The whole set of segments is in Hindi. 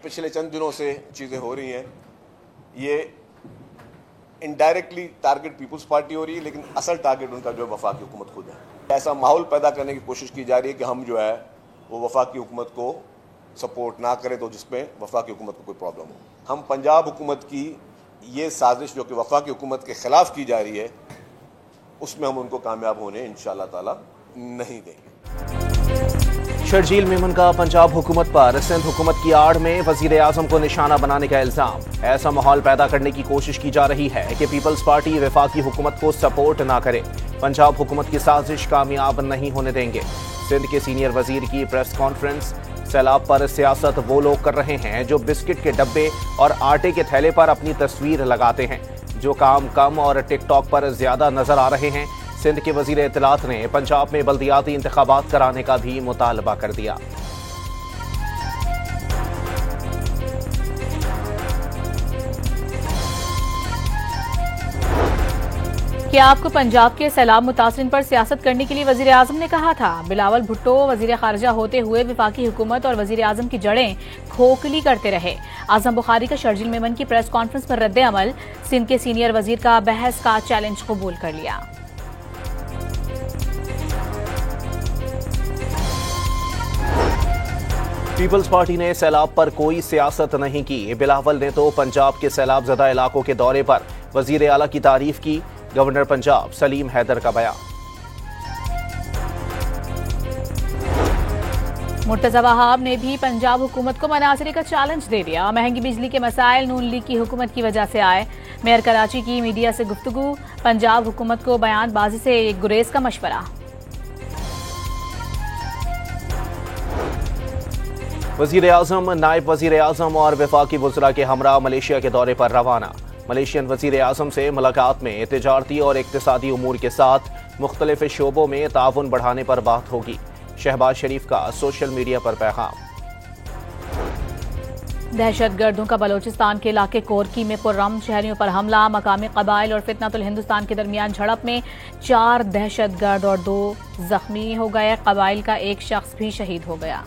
पिछले चंद दिनों से चीज़ें हो रही हैं, ये इनडायरेक्टली टारगेट पीपल्स पार्टी हो रही है, लेकिन असल टारगेट उनका जो है वफाकी हुकूमत खुद है। ऐसा माहौल पैदा करने की कोशिश की जा रही है कि हम जो है वो वफाकी हुकूमत को सपोर्ट ना करें, तो जिसमें वफाकी हुकूमत को कोई प्रॉब्लम हो। हम पंजाब हुकूमत की ये साजिश जो कि वफाकी हुकूमत के खिलाफ की जा रही है, उसमें हम उनको कामयाब होने इंशाअल्लाह ताला नहीं देंगे। शर्जील मेमन का पंजाब हुकूमत पर सिंध हुकूमत की आड़ में वजीर आजम को निशाना बनाने का इल्जाम। ऐसा माहौल पैदा करने की कोशिश की जा रही है कि पीपल्स पार्टी वफाकी हुकूमत को सपोर्ट ना करे। पंजाब हुकूमत की साजिश कामयाब नहीं होने देंगे। सिंध के सीनियर वजीर की प्रेस कॉन्फ्रेंस। सैलाब पर सियासत वो लोग कर रहे हैं जो बिस्किट के डब्बे और आटे के थैले पर अपनी तस्वीर लगाते हैं, जो काम कम और टिकटॉक पर ज्यादा नजर आ रहे हैं। सिंध के वजीर इत्तलात ने पंजाब में बल्दियाती इंतखाबात कराने का भी मुतालबा कर दिया। क्या आपको पंजाब के सैलाब मुतासिरीन पर सियासत करने के लिए वजीर आजम ने कहा था? बिलावल भुट्टो वजीर खारजा होते हुए वफाकी हुकूमत और वजीर आजम की जड़ें खोखली करते रहे। आजम बुखारी का शर्जील मेमन की प्रेस कॉन्फ्रेंस पर रद्द अमल। सिंध के सीनियर वजीर का बहस का चैलेंज कबूल कर लिया। पीपल्स पार्टी ने सैलाब पर कोई सियासत नहीं की। बिलावल ने तो पंजाब के सैलाब ज़दा इलाकों के दौरे पर वजीर आला की तारीफ की। गवर्नर पंजाब सलीम हैदर का बयान। मुर्तजा वहाब ने भी पंजाब हुकूमत को मनासरे का चैलेंज दे दिया। महंगी बिजली के मसाइल नून लीग की हुकूमत की वजह से आए। मेयर कराची की मीडिया से गुफ्तगू। पंजाब हुकूमत को बयानबाजी से गुरेज का मशवरा। वजीर आजम, नायब वजीर आजम और वफाकी वज़रा के हमरा मलेशिया के दौरे पर रवाना। मलेशियन वजीर आजम से मुलाकात में तिजारती और इक्तिसादी उमूर के साथ मुख्तलिफ शोबों में ताउन बढ़ाने पर बात होगी। शहबाज शरीफ का सोशल मीडिया पर पैगाम। दहशतगर्दों का बलोचिस्तान के इलाके कोरकी में पुरअमन शहरियों पर हमला। मकामी कबाइल और फितनतुल हिंदुस्तान के दरमियान झड़प में 4 दहशतगर्द और 2 जख्मी हो गए। कबाइल का एक शख्स भी शहीद हो गया।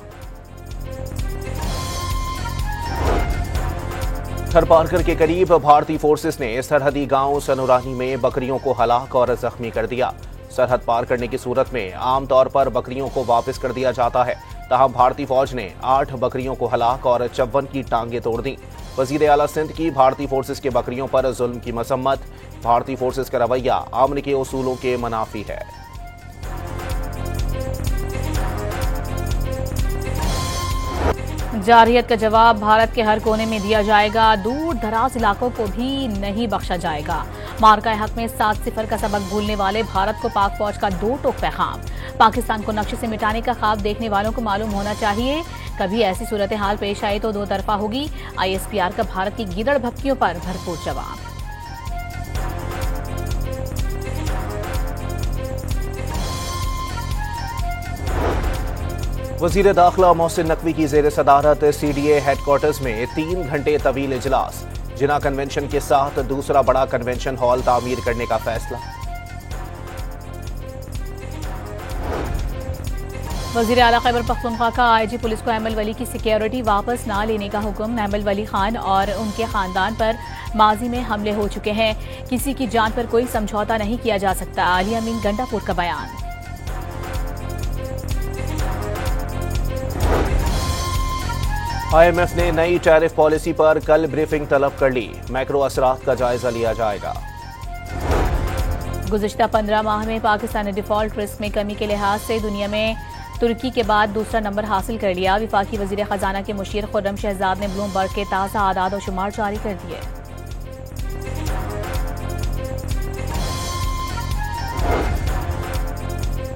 थरपारकर के करीब भारतीय फोर्सेस ने सरहदी गांव सनुरानी में बकरियों को हलाक और जख्मी कर दिया। सरहद पार करने की सूरत में आमतौर पर बकरियों को वापस कर दिया जाता है, ताहम भारतीय फौज ने 8 बकरियों को हलाक और 54 की टांगें तोड़ दी। वजीर आला सिंध की भारतीय फोर्सेस के बकरियों पर जुल्म की मसम्मत। भारतीय फोर्सेस का रवैया अमन के उसूलों के मुनाफी है। जारहियत का जवाब भारत के हर कोने में दिया जाएगा। दूर दराज इलाकों को भी नहीं बख्शा जाएगा। मार्का हक में 7-0 का सबक भूलने वाले भारत को पाक फौज का 2 टोक पैगाम। पाकिस्तान को नक्शे से मिटाने का ख्वाब देखने वालों को मालूम होना चाहिए, कभी ऐसी सूरत हाल पेश आई तो 2 तरफा होगी। ISPR का भारत की गीदड़ भपकियों पर भरपूर जवाब। वजीर दाखिला मोहसिन नकवी की जेर सदारत CDA हेडक्वार्टर्स में 3 घंटे तवील इजलास। जिना कन्वेंशन के साथ दूसरा बड़ा कन्वेंशन हॉल तामीर करने का फैसला। वजीर आला खैबर पख्तूनख्वा का IG पुलिस को अहमद वली की सिक्योरिटी वापस ना लेने का हुक्म। अहमद वली खान और उनके खानदान पर माजी में हमले हो चुके हैं, किसी की जान पर कोई समझौता नहीं किया जा सकता। आलिया अमीन गंडापुर का बयान। IMF ने नई टैरिफ पॉलिसी पर कल ब्रीफिंग तलब कर ली। मैक्रो असरात का जायजा लिया जाएगा। गुज़िश्ता 15 माह में पाकिस्तान ने डिफॉल्ट रिस्क में कमी के लिहाज से दुनिया में तुर्की के बाद दूसरा नंबर हासिल कर लिया। वफाकी वजीर खजाना के मुशीर खुर्रम शहजाद ने ब्लूमबर्ग के ताज़ा आदाद और शुमार जारी कर दिए।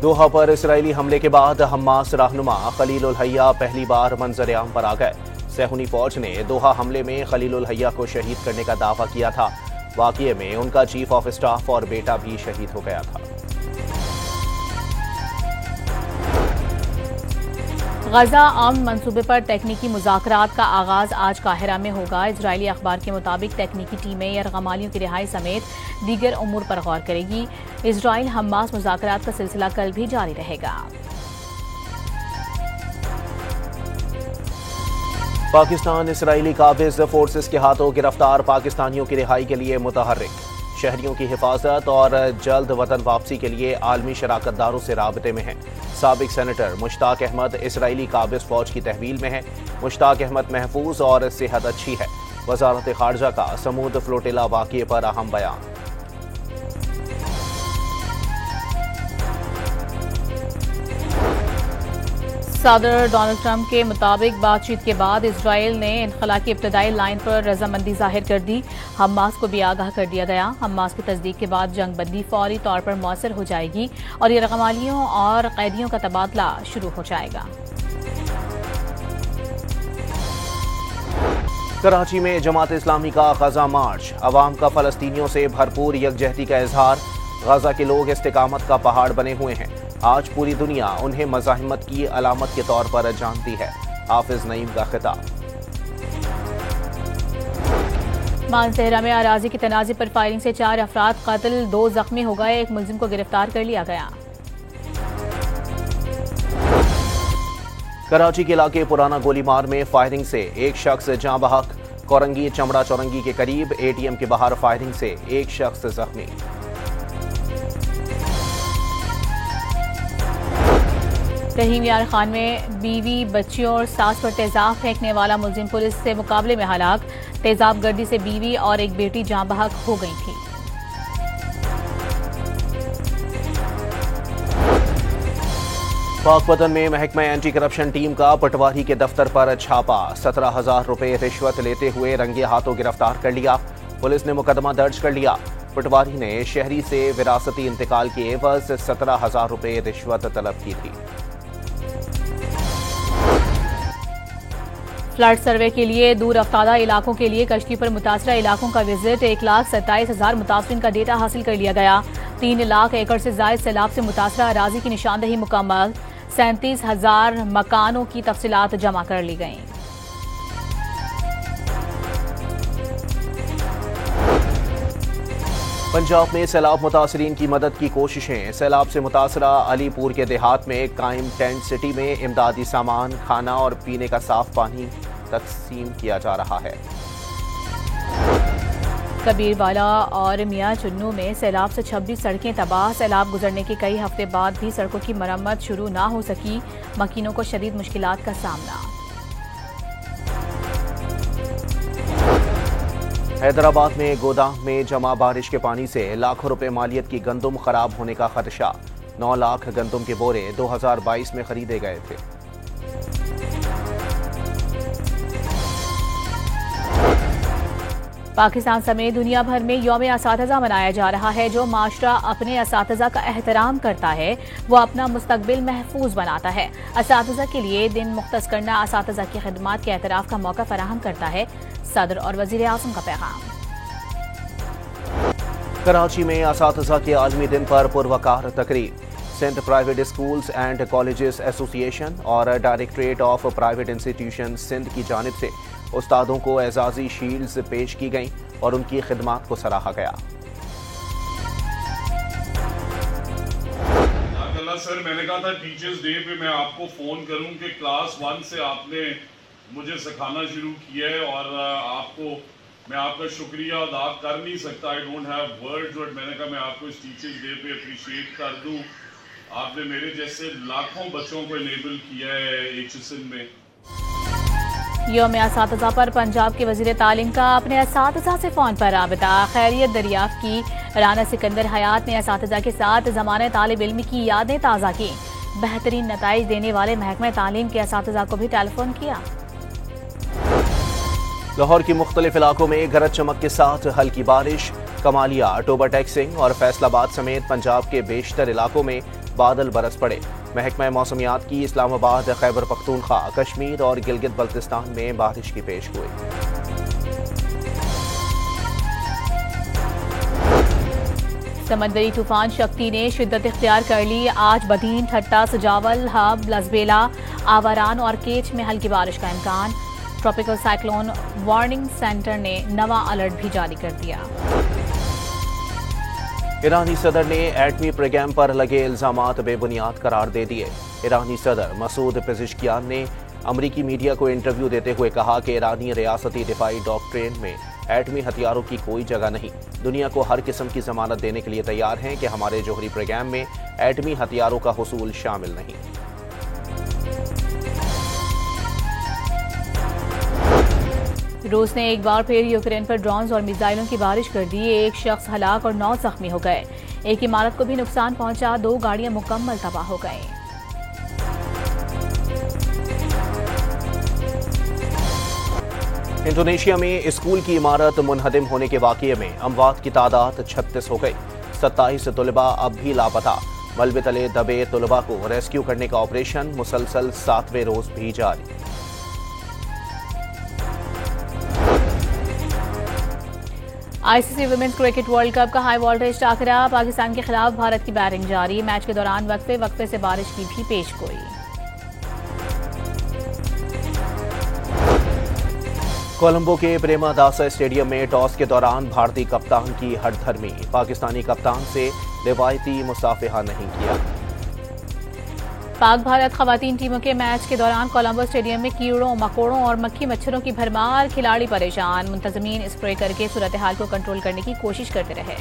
दोहा पर इसराइली हमले के बाद हमास रहनुमा खलील उल हय्या पहली बार मंजर-ए-आम पर आ गए। सहूनी फौज ने दोहा हमले में खलील उल हय्या को शहीद करने का दावा किया था। वाक़ये में उनका चीफ ऑफ स्टाफ और बेटा भी शहीद हो गया था। गजा अमन मंसूबे पर तकनीकी मुज़ाकरात का आगाज आज काहिरा में होगा। इजरायली अखबार के मुताबिक तकनीकी टीमें यरगमालियों की रिहाई समेत दीगर उमूर पर गौर करेगी। इजराइल हमास मुज़ाकरात का सिलसिला कल भी जारी रहेगा। पाकिस्तान इसराइली काबिज फोर्सेस के हाथों गिरफ्तार पाकिस्तानियों की रिहाई के लिए मुतहर्रिक। शहरियों की हिफाजत और जल्द वतन वापसी के लिए आलमी शराकतदारों से राबते में हैं। साबिक सेनेटर मुश्ताक अहमद इसराइली काबिज फौज की तहवील में है। मुश्ताक अहमद महफूज और सेहत अच्छी है। वजारत खारजा का समूद फ्लोटिला वाक़े पर अहम बयान। सदर डोनाल्ड ट्रंप के मुताबिक बातचीत के बाद इसराइल ने इनखला की इब्तदाई लाइन पर रजामंदी जाहिर कर दी। हमास को भी आगाह कर दिया गया। हमास की तस्दीक के बाद जंगबंदी फौरी तौर पर मौसर हो जाएगी और ये रकमालियों और कैदियों का तबादला शुरू हो जाएगा। कराची में जमात इस्लामी का गजा मार्च। अवाम का फलस्तीनियों से भरपूर यकजहती का इजहार। गजा के लोग इस्तिकामत का पहाड़ बने हुए हैं। आज पूरी दुनिया उन्हें मज़ाहिमत की अलामत के तौर पर जानती है। हाफिज नईम का खिताब। मानसेहरा में अराजी की तनाज़ी पर फायरिंग से 4 अफराद कत्ल, 2 जख्मी हो गए। एक मुलजिम को गिरफ्तार कर लिया गया। कराची के इलाके पुराना गोलीमार में फायरिंग से एक शख्स जाँ बहक। कोरंगी चमड़ा चौरंगी के करीब ATM के बाहर फायरिंग से एक शख्स जख्मी। रहीम यार खान में बीवी, बच्चियों और सास पर तेजाब फेंकने वाला मुलजिम पुलिस से मुकाबले में हलाक। तेजाब गर्दी से बीवी और एक बेटी जाँ बहक हो गई थी। पाकपतन में महकमा एंटी करप्शन टीम का पटवारी के दफ्तर पर छापा। 17,000 रुपए रिश्वत लेते हुए रंगे हाथों गिरफ्तार कर लिया। पुलिस ने मुकदमा दर्ज कर लिया। पटवारी ने शहरी से विरासती इंतकाल के एवज 17,000 रुपए रिश्वत तलब की थी। फ्लड सर्वे के लिए दूर अफ्तादा इलाकों के लिए कश्ती पर मुतासरा इलाकों का विजिट। 1,27,000 मुतासरीन का डेटा हासिल कर लिया गया। 3 लाख एकड़ से जायद सैलाब से मुतासरा अराजी की निशानदही मुकम्मल। 37,000 मकानों की तफसीलात जमा कर ली गईं। पंजाब में सैलाब मुतासरीन की मदद की कोशिशें। सैलाब से मुतासरा अलीपुर के देहात में कायम टेंट सिटी में इमदादी सामान, खाना और पीने का साफ पानी तकसीम किया जा रहा है। कबीरवाला और मियां चुन्नू में सैलाब से 26 सड़कें तबाह। सैलाब गुजरने के कई हफ्ते बाद भी सड़कों की मरम्मत शुरू ना हो सकी। मकीनों को शदीद मुश्किलात का सामना। हैदराबाद में गोदाम में जमा बारिश के पानी से लाखों रुपए मालियत की गंदुम खराब होने का खदशा। 9 लाख गंदुम के बोरे 2022 में खरीदे गए थे। पाकिस्तान समेत दुनिया भर में यौम असातिज़ा मनाया जा रहा है। जो माशरा अपने असातिज़ा का एहतराम करता है वो अपना मुस्तकबिल महफूज बनाता है। असातिज़ा के लिए दिन मुख्तस करना असातिज़ा की खिदमात के एतराफ़ का मौका फराहम करता है। सदर और वज़ीर आज़म का पैगाम। कराची में असातिज़ा के आलमी दिन पर पुरवकार तकरीब। Sindh private schools and colleges association और directorate of private institution Sindh की जानिब से उस्तादों को एजाजी शील्ड्स पेश की गईं और उनकी खिदमात को सराहा गया। सर, मैंने कहा था टीचर्स डे पे मैं आपको फ़ोन करूं कि क्लास 1 से आपने मुझे सिखाना शुरू किया है और मैं आपका शुक्रिया अदा कर नहीं सकता। I don't have words, but मैंने कहा मैं आपको इस टीचर्स डे पे अप्रिशिएट कर दूं। आपने मेरे जैसे लाखों बच्चों को इनेबल किया है HSN में। यौम असातिज़ा पर पंजाब के वज़ीर तालीम का अपने असातिज़ा से फ़ोन पर राबिता। खैरियत दरियाफ्त की। राना सिकंदर हयात ने असातिज़ा के साथ ज़माने तालिब इल्म की यादें ताज़ा की। बेहतरीन नताइज देने वाले महकमा तालीम के असातिज़ा को भी टेलीफोन किया। लाहौर की मुख्तलिफ इलाकों में गरज चमक के साथ हल्की बारिश। कमालिया, टोबा टेक्सिंग और फैसलाबाद समेत पंजाब के बेशतर इलाकों में बादल बरस पड़े। महकमा मौसमियात की इस्लामाबाद, खैबर पख्तूनख्वा, कश्मीर और गिलगित बल्तिस्तान में बारिश की पेश गोई। समंदरी तूफान शक्ति ने शिद्दत इख्तियार कर ली। आज बदीन, ठट्टा, सजावल, हब, लसबेला, आवारान और केच में हल्की बारिश का इम्कान। ट्रॉपिकल साइक्लोन वार्निंग सेंटर ने नवा अलर्ट भी जारी कर दिया। ईरानी सदर ने एटमी प्रोग्राम पर लगे इल्जामात बेबुनियाद करार दे दिए। ईरानी सदर मसूद पेजिशकियान ने अमरीकी मीडिया को इंटरव्यू देते हुए कहा कि ईरानी रियासती दिफाई डॉक्ट्रिन में एटमी हथियारों की कोई जगह नहीं। दुनिया को हर किस्म की जमानत देने के लिए तैयार हैं कि हमारे जौहरी प्रोग्राम में एटमी हथियारों का हुसूल शामिल नहीं। रूस ने एक बार फिर यूक्रेन पर ड्रोन्स और मिसाइलों की बारिश कर दी। एक शख्स हलाक और 9 जख्मी हो गए। एक इमारत को भी नुकसान पहुंचा। 2 गाड़ियां मुकम्मल तबाह हो गईं। इंडोनेशिया में स्कूल की इमारत मुनहदिम होने के वाकये में अमवात की तादाद 36 हो गई। 27 तलबा अब भी लापता। मलबे तले दबे तलबा को रेस्क्यू करने का ऑपरेशन मुसलसल 7वें रोज भी जारी। ICC women's cricket world cup का हाई वोल्टेज टाकरा। पाकिस्तान के खिलाफ भारत की बैटिंग जारी। मैच के दौरान वक्फे से बारिश की भी पेशगोई। कोलंबो के प्रेमादासा स्टेडियम में टॉस के दौरान भारतीय कप्तान की हठधर्मी। पाकिस्तानी कप्तान से रिवायती मुसाफिहा नहीं किया। पाक भारत खवातीन टीमों के मैच के दौरान कोलंबो स्टेडियम में कीड़ों, मकोड़ों और मक्खी मच्छरों की भरमार। खिलाड़ी परेशान। मुंतजमीन स्प्रे करके सूरत हाल को कंट्रोल करने की कोशिश करते रहे।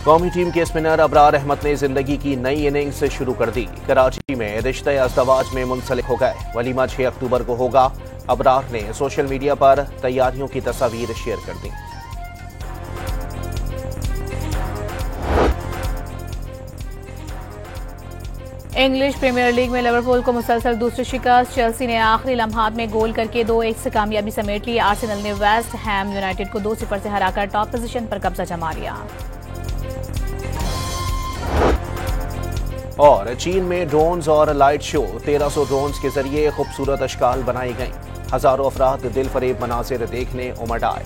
कौमी टीम के स्पिनर अबरार अहमद ने जिंदगी की नई इनिंग्स शुरू कर दी। कराची में रिश्ते अज़दवाज में मुंसलिक हो गए। वलीमा 6 अक्टूबर को होगा। अबरार ने सोशल मीडिया पर तैयारियों की तस्वीर शेयर कर दी। इंग्लिश प्रीमियर लीग में लिवरपूल को मुसलसल दूसरी शिकस्त। चेल्सी ने आखिरी लम्हात में गोल करके 2-1 से कामयाबी समेट ली। आर्सेनल ने वेस्ट हैम यूनाइटेड को 2-0 से हराकर टॉप पोजीशन पर कब्जा जमा लिया। और चीन में ड्रोन्स और लाइट शो। 1300 ड्रोन्स के जरिए खूबसूरत अशकाल बनाई गईं। हजारों अफराद दिल फरेब मनाजिर देखने उमड़ आए।